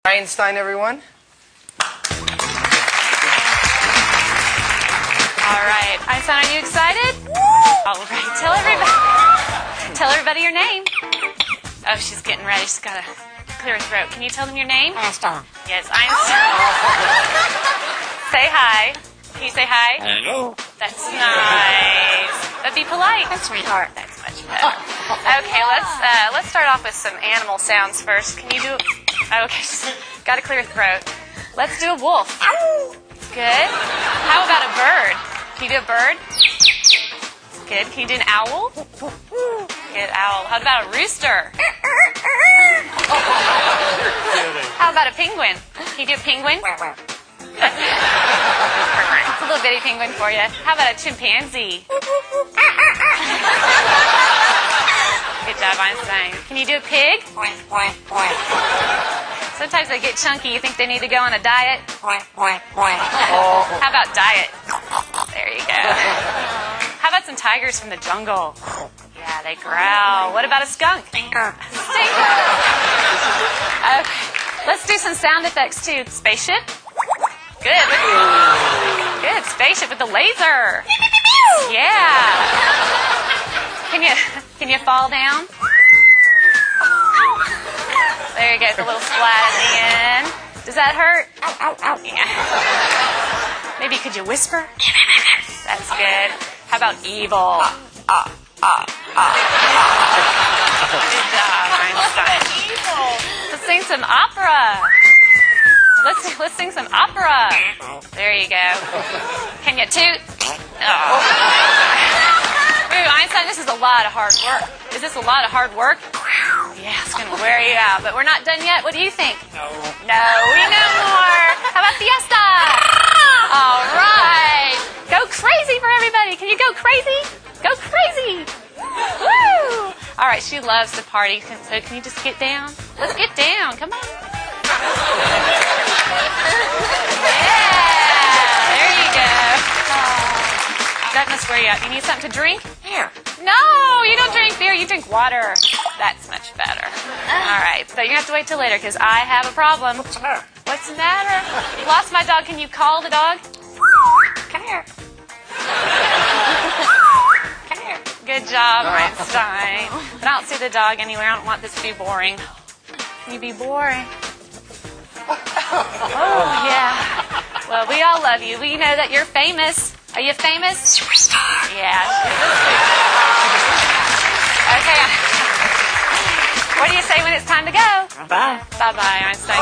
Einstein, everyone. All right, Einstein, are you excited? All right, tell everybody your name. Oh, she's getting ready. She's got to clear her throat. Can you tell them your name? Einstein. Yes, Einstein. Say hi. Can you say hi? Hello. That's nice. But be polite. That's sweetheart. That's much better. Okay, let's start off with some animal sounds first. Can you do? Okay, got to clear your throat. Let's do a wolf. Good. How about a bird? Can you do a bird? Good. Can you do an owl? Good, owl. How about a rooster? How about a penguin? Can you do a penguin? It's a little bitty penguin for you. How about a chimpanzee? Good job, Einstein. Can you do a pig? Sometimes they get chunky. You think they need to go on a diet? How about diet? There you go. How about some tigers from the jungle? Yeah, they growl. What about a skunk? Stinker. Stinker. Okay. Let's do some sound effects too. Spaceship. Good. Good. Spaceship with the laser. Yeah. Can you fall down? There you go. It's a little splat at the end. Does that hurt? Yeah. Maybe could you whisper? That's good. How about evil? Good job, Einstein. Evil. Let's sing some opera. Let's sing some opera. There you go. Can you toot? Oh. Ooh, Einstein, this is a lot of hard work. Is this a lot of hard work? Yeah, it's going to wear you out. But we're not done yet. What do you think? No. No, we know more. How about fiesta? All right. Go crazy for everybody. Can you go crazy? Go crazy. Woo! All right, she loves to party. So can you just get down? Let's get down. Come on. Yeah. There you go. That must wear you out. You need something to drink? Here. No, you don't drink beer. You drink water. That's much better. All right, but you have to wait till later because I have a problem. What's the matter? What's the matter? You lost my dog. Can you call the dog? Come here. Come here. Good job, Einstein. But I don't see the dog anywhere. I don't want this to be boring. Can you be boring? Oh, yeah. Well, we all love you. We know that you're famous. Are you famous? Superstar. Yeah. Okay. What do you say when it's time to go? Bye. Bye-bye, Einstein.